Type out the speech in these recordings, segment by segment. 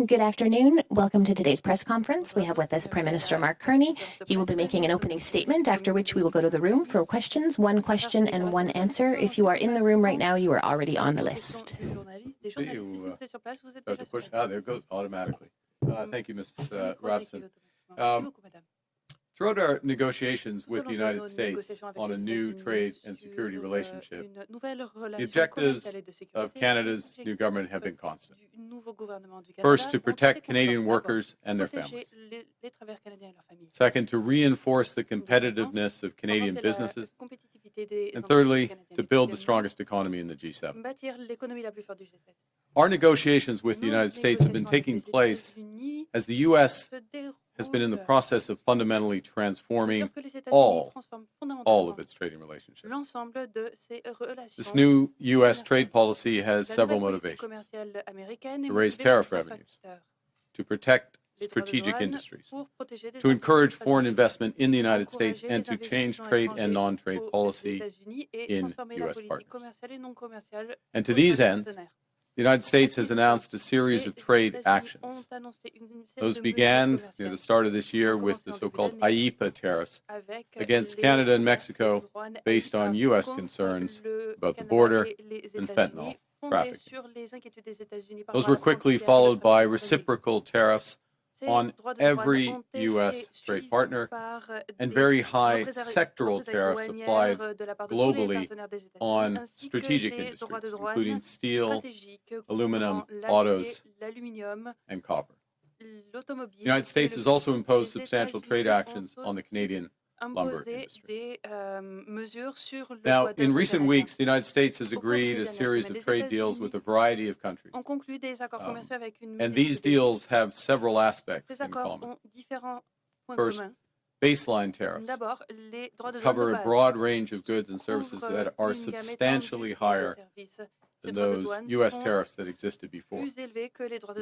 Good afternoon. Welcome to today's press conference. We have with us Prime Minister Mark Carney. He will be making an opening statement, after which we will go to the room for questions, one question and one answer. If you are in the room right now, you are already on the list. There it goes automatically. Thank you, Ms. Robson. Throughout our negotiations with the United States on a new trade and security relationship, the objectives of Canada's new government have been constant. First, to protect Canadian workers and their families. Second, to reinforce the competitiveness of Canadian businesses. And thirdly, to build the strongest economy in the G7. Our negotiations with the United States have been taking place as the U.S. has been in the process of fundamentally transforming all of its trading relationships. This new U.S. trade policy has several motivations: to raise tariff revenues, to protect strategic industries, to encourage foreign investment in the United States, and to change trade and non-trade policy in U.S. partners. And to these ends, the United States has announced a series of trade actions. Those began near the start of this year with the so-called IEEPA tariffs against Canada and Mexico based on U.S. concerns about the border and fentanyl trafficking. Those were quickly followed by reciprocal tariffs on every U.S. trade partner and very high sectoral tariffs applied globally on strategic industries, including steel, aluminum, autos, and copper. The United States has also imposed substantial trade actions on the Canadian lumber industry. Now, in recent weeks, the United States has agreed a series of trade deals with a variety of countries. And these deals have several aspects in common. First, baseline tariffs cover a broad range of goods and services that are substantially higher than those U.S. tariffs that existed before. In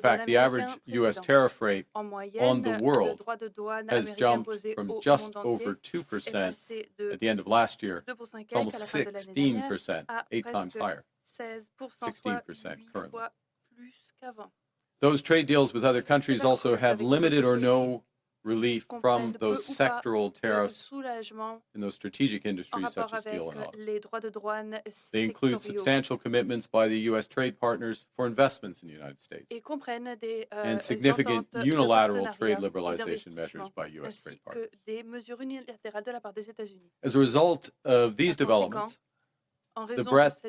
fact, the average U.S. tariff rate on the world has jumped from just over 2% at the end of last year to almost 16%, 8 times higher, 16% currently. Those trade deals with other countries also have limited or no relief from those sectoral tariffs in those strategic industries such as steel and autos. They include substantial commitments by the U.S. trade partners for investments in the United States and significant unilateral trade liberalization measures by U.S. trade partners. As a result of these developments, the breadth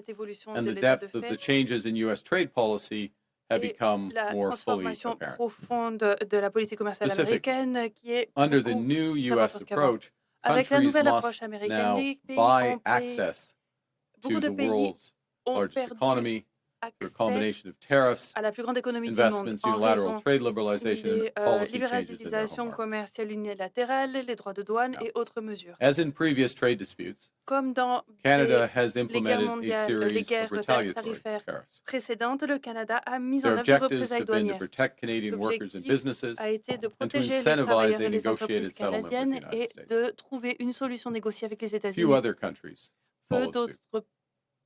and the depth of the changes in U.S. trade policy have become more fully apparent. Specifically, under the new U.S. approach, countries must now buy access to the world's largest economy through a combination of tariffs, investments, unilateral trade liberalization, and policy changes in their home market. As in previous trade disputes, Canada has implemented a series of retaliatory tariffs. Their objectives have been to protect Canadian workers and businesses and to incentivize a negotiated settlement with the United States. Few other countries followed suit.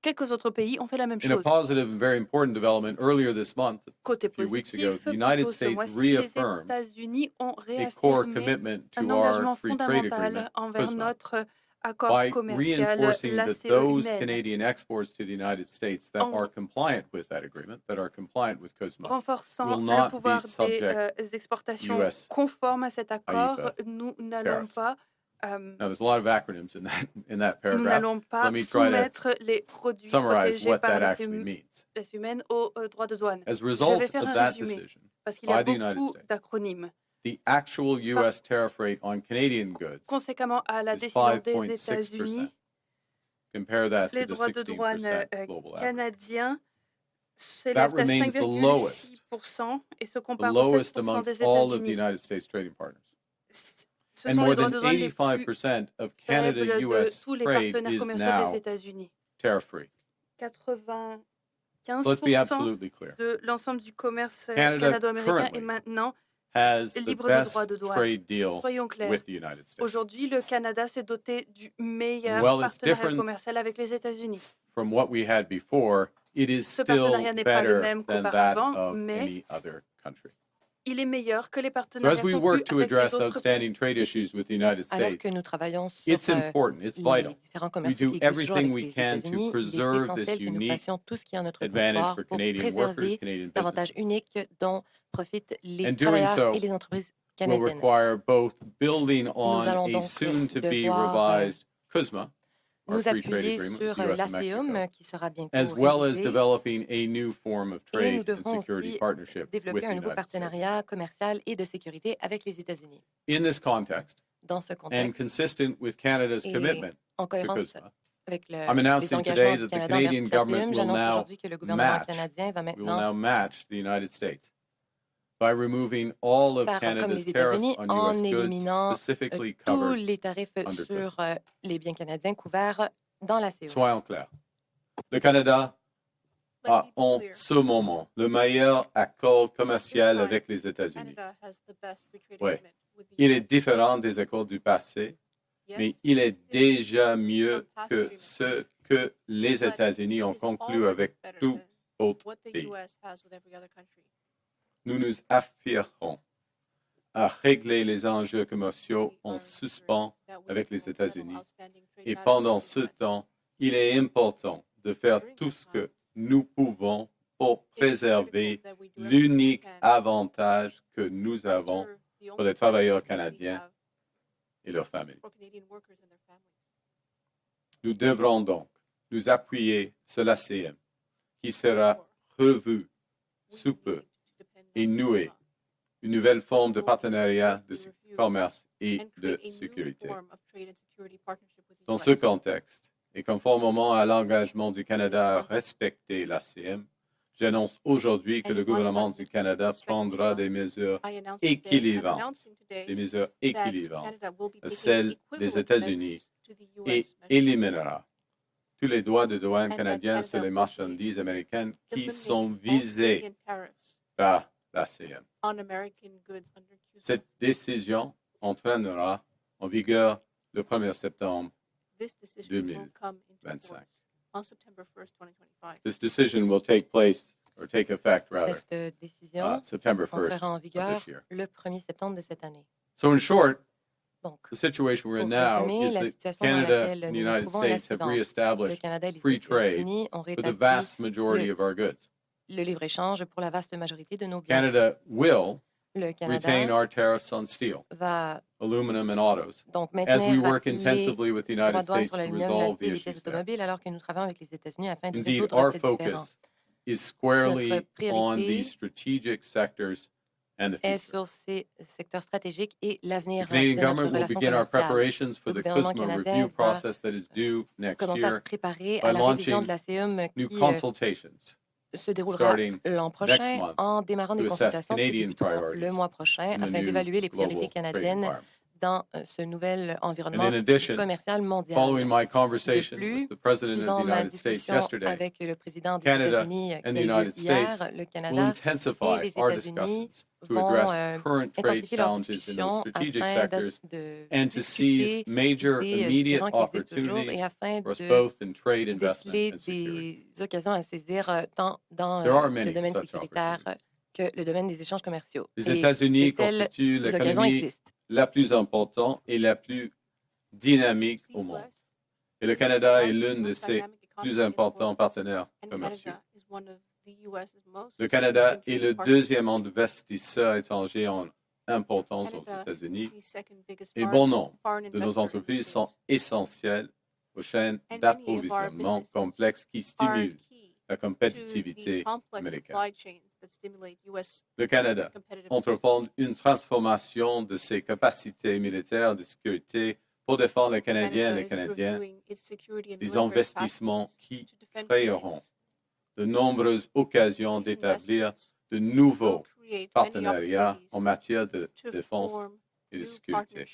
Quelques autres pays ont fait la même chose. In a positive and very important development earlier this month, a few weeks ago, the United States reaffirmed a core commitment to our free trade agreement, CUSMA, by reinforcing that those Canadian exports to the United States that are compliant with that agreement, that are compliant with CUSMA, will not be subject to U.S. IEEPA tariffs. Now, there's a lot of acronyms in that paragraph. Let me try to summarize what that actually means. As a result of that decision by the United States, the actual U.S. tariff rate on Canadian goods is 5.6%. Compare that to the 16% global average. That remains the lowest amongst all of the United States trading partners. And more than 85% of Canada-U.S. trade is now tariff-free. Let's be absolutely clear. Canada currently has the best trade deal with the United States. Aujourd'hui, le Canada s'est doté du meilleur partenariat commercial avec les États-Unis. From what we had before, it is still better than that of any other country. il est meilleur que les So partenariats as we conclus work to avec les address autres outstanding trade issues with the United Alors States, que nous travaillons sur it's important, it's les vital. différents We commerciaux do qui existent toujours everything avec we les can to États-Unis, il est preserve essentiel this que nous unique fassions tout ce qui est en notre advantage pouvoir for pour Canadian workers, préserver Canadian l'avantage businesses. unique dont profitent les And doing travailleurs so et les entreprises will canadiennes. require both building Nous on allons a donc soon-to-be devoir revised CUSMA, our nous free trade appuyer agreement sur with the US and Mexico, l'ACEUM qui sera bientôt as well as révisé developing a new form of et nous trade and devrons security aussi partnership with développer the un nouveau United States. partenariat commercial et de sécurité avec les États-Unis. In this context, Dans ce and contexte consistent with Canada's et commitment en to cohérence CUSMA, avec I'm les announcing today engagements that du the Canada envers Canadian l'ACEUM, government will j'annonce now aujourd'hui que le gouvernement match, canadien va we will maintenant now match the United States by removing all of faire comme Canada's les tariffs États-Unis on en US goods éliminant specifically tous covered les tarifs under sur CUSMA. les biens canadiens couverts dans l'ACEUM. Soyons clairs. Le Canada a en ce moment le meilleur accord commercial avec les États-Unis. Oui, il est différent des accords du passé, mais il est déjà mieux que ce que les États-Unis ont conclu avec tout autre pays. Nous nous affirmons à régler les enjeux commerciaux en suspens avec les États-Unis. Et pendant ce temps, il est important de faire tout ce que nous pouvons pour préserver l'unique avantage que nous avons pour les travailleurs canadiens et leurs familles. Nous devrons donc nous appuyer sur l'ACM, qui sera revu sous peu et nouer une nouvelle forme de partenariat de commerce et de sécurité. Dans ce contexte, et conformément à l'engagement du Canada à respecter l'ACM, j'annonce aujourd'hui que le gouvernement du Canada prendra des mesures équilibrantes à celles des États-Unis et éliminera tous les droits de douane canadiens sur les marchandises américaines qui sont visées par l'ACM. Cette décision entraînera en vigueur le 1er septembre 2025. This decision will take place, or take effect rather, Cette décision September 1st entrera en of vigueur this year. le 1er septembre de cette année. So in short, Donc, the situation we're in pour now résumer, is la that situation dans Canada laquelle and the nous nous United trouvons est la States have suivante. Le reestablished Canada et les free trade États-Unis ont for the rétabli vast majority of our goods. le libre-échange pour la vaste majorité de nos biens. Canada will Le retain Canada our tariffs on steel, va aluminum, and autos donc as we maintenir work les intensively with the droits United de douane States sur to l'aluminium, resolve l'acier the et les pièces issues there. automobiles, alors que nous travaillons avec les États-Unis afin de Indeed, résoudre our cette différence. focus is squarely Notre on priorité these strategic sectors and the est future. sur ces secteurs stratégiques et The l'avenir Canadian de notre government will relation begin our commerciale. preparations for Le the gouvernement CUSMA canadien review va process that is due next commencer à se year préparer by à la révision launching de l'ACEUM new qui consultations se déroulera starting l'an next prochain month en démarrant des to assess consultations qui Canadian débuteront priorities le mois prochain in the afin new d'évaluer les priorités global trade canadiennes environment. dans ce nouvel And environnement in addition, commercial mondial. following my De conversation plus, with the President of the suivant ma United States discussion yesterday, avec le président des Canada États-Unis and the qui a eu lieu United hier, States le will Canada et intensify les our États-Unis discussions to vont address current trade intensifier leurs challenges in discussions those strategic afin sectors de and to seize discuter major des immediate différends qui existent toujours et opportunities afin for us de both in trade investment déceler and security. des occasions à saisir tant dans There are le many domaine such sécuritaire opportunities. que le domaine des échanges commerciaux. Les Et États-Unis de telles constituent occasions l'économie existent. la plus importante et la plus dynamique au monde. Et le Canada est l'un de ses plus importants partenaires commerciaux. Le Canada est le deuxième investisseur étranger en importance aux États-Unis et bon nombre de nos entreprises sont essentielles aux chaînes d'approvisionnement complexes qui stimulent la compétitivité américaine. Le Canada entreprend une transformation de ses capacités militaires de sécurité pour défendre les Canadiens et les Canadiennes, des investissements qui créeront de nombreuses occasions d'établir de nouveaux partenariats en matière de défense et de sécurité.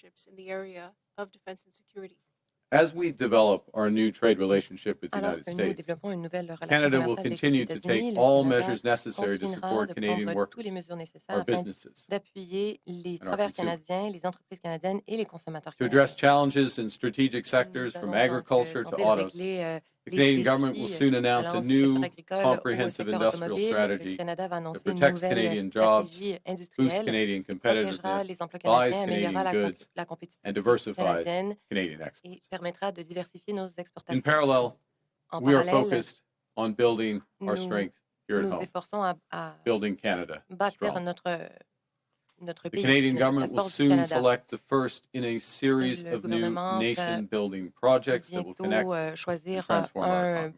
As we develop our new trade relationship with the Alors United que nous States, développons une nouvelle relation Canada will commerciale avec les continue to États-Unis, take le all Canada measures necessary to continuera support de Canadian prendre workers, toutes les mesures nécessaires our afin businesses, d'appuyer les and our travailleurs consumers. canadiens, les entreprises canadiennes et les consommateurs To address canadiens. challenges in strategic sectors Nous from allons donc agriculture to tenter de autos, régler The les Canadian government will défis soon announce a allant du secteur new agricole au comprehensive secteur industrial automobile. strategy Le Canada va annoncer une protects nouvelle Canadian jobs, stratégie boosts industrielle Canadian qui protégera competitiveness, les emplois buys canadiens, améliorera Canadian goods, la and compétitivité diversifies canadienne Canadian et exports. permettra de diversifier nos In exportations. parallel, En we are parallèle, focused on building our nous strength here at nous home, efforçons à building Canada bâtir strong. notre The pays, Canadian la government will force du soon Canada. select the first in a series Le of new gouvernement va nation-building projects that will connect bientôt choisir and transform our un economy.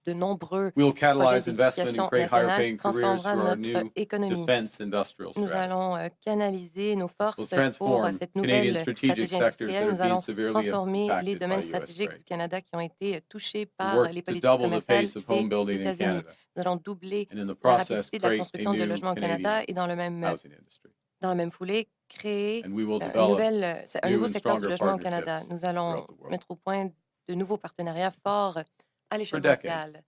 de nombreux We will projets catalyze investment and d'éducation create higher nationale qui paying careers transformera through our notre new économie. defense industrial Nous strategy. allons canaliser nos Will forces pour transform cette Canadian nouvelle strategic stratégie sectors that industrielle. have Nous been allons severely transformer les impacted by domaines U.S. stratégiques trade. du Canada qui ont été touchés We par work les to politiques double the commerciales pace of home des building in États-Unis. Canada, Nous allons doubler and in the la process rapidité de la create a construction de new logements au Canadian Canada et dans housing industry. la même foulée, créer And we will un develop nouveau new and secteur du stronger logement au Canada. partnerships Nous allons throughout the world. mettre au point de nouveaux partenariats forts à l'échelle For decades. mondiale.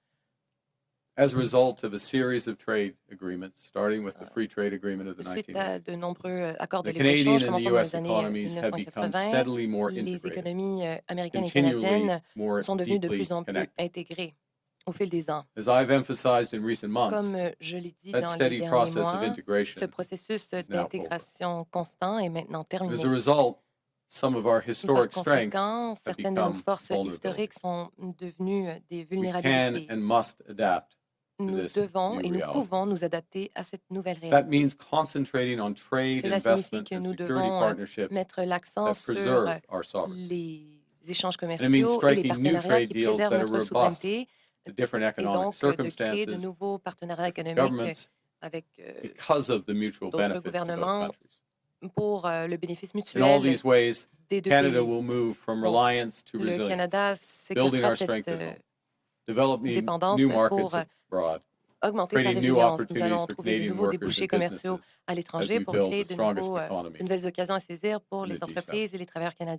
As a result of a series of trade agreements, starting with the Free Trade Agreement of the Suite à 1980s, de nombreux accords de the libre-échange, Canadian and the commençant dans U.S. les années economies have become 1980, steadily more les integrated, économies américaines et continually canadiennes more sont devenues de deeply plus en plus connected. intégrées au fil des ans. As I've emphasized in recent months, Comme je l'ai dit that dans les steady derniers process of mois, ce integration processus is now over. d'intégration constant est maintenant And as terminé. a result, some of our Par historic strengths conséquent, have certaines de nos become forces historiques vulnerabilities. sont devenues des We can vulnérabilités. and must adapt to Nous this devons new et nous reality. pouvons nous adapter à cette nouvelle That réalité. means concentrating on trade, Cela signifie investment, que and nous security devons partnerships mettre l'accent that sur preserve our sovereignty. les échanges And it means commerciaux et les striking new partenariats trade qui deals préservent that are notre robust souveraineté to different et economic donc de créer de circumstances nouveaux partenariats different économiques governments avec because of the mutual d'autres benefits to both gouvernements countries. pour le bénéfice In all mutuel these ways, des deux Canada pays. will move from Donc, reliance to le resilience, Canada building s'écartera our de cette strength at home, developing dépendance new pour markets abroad, augmenter sa creating new résilience. Nous opportunities allons for trouver de Canadian nouveaux workers débouchés and commerciaux businesses à as l'étranger we pour build créer the strongest de economy nouvelles occasions à saisir pour in les the G7. entreprises et les travailleurs canadiens.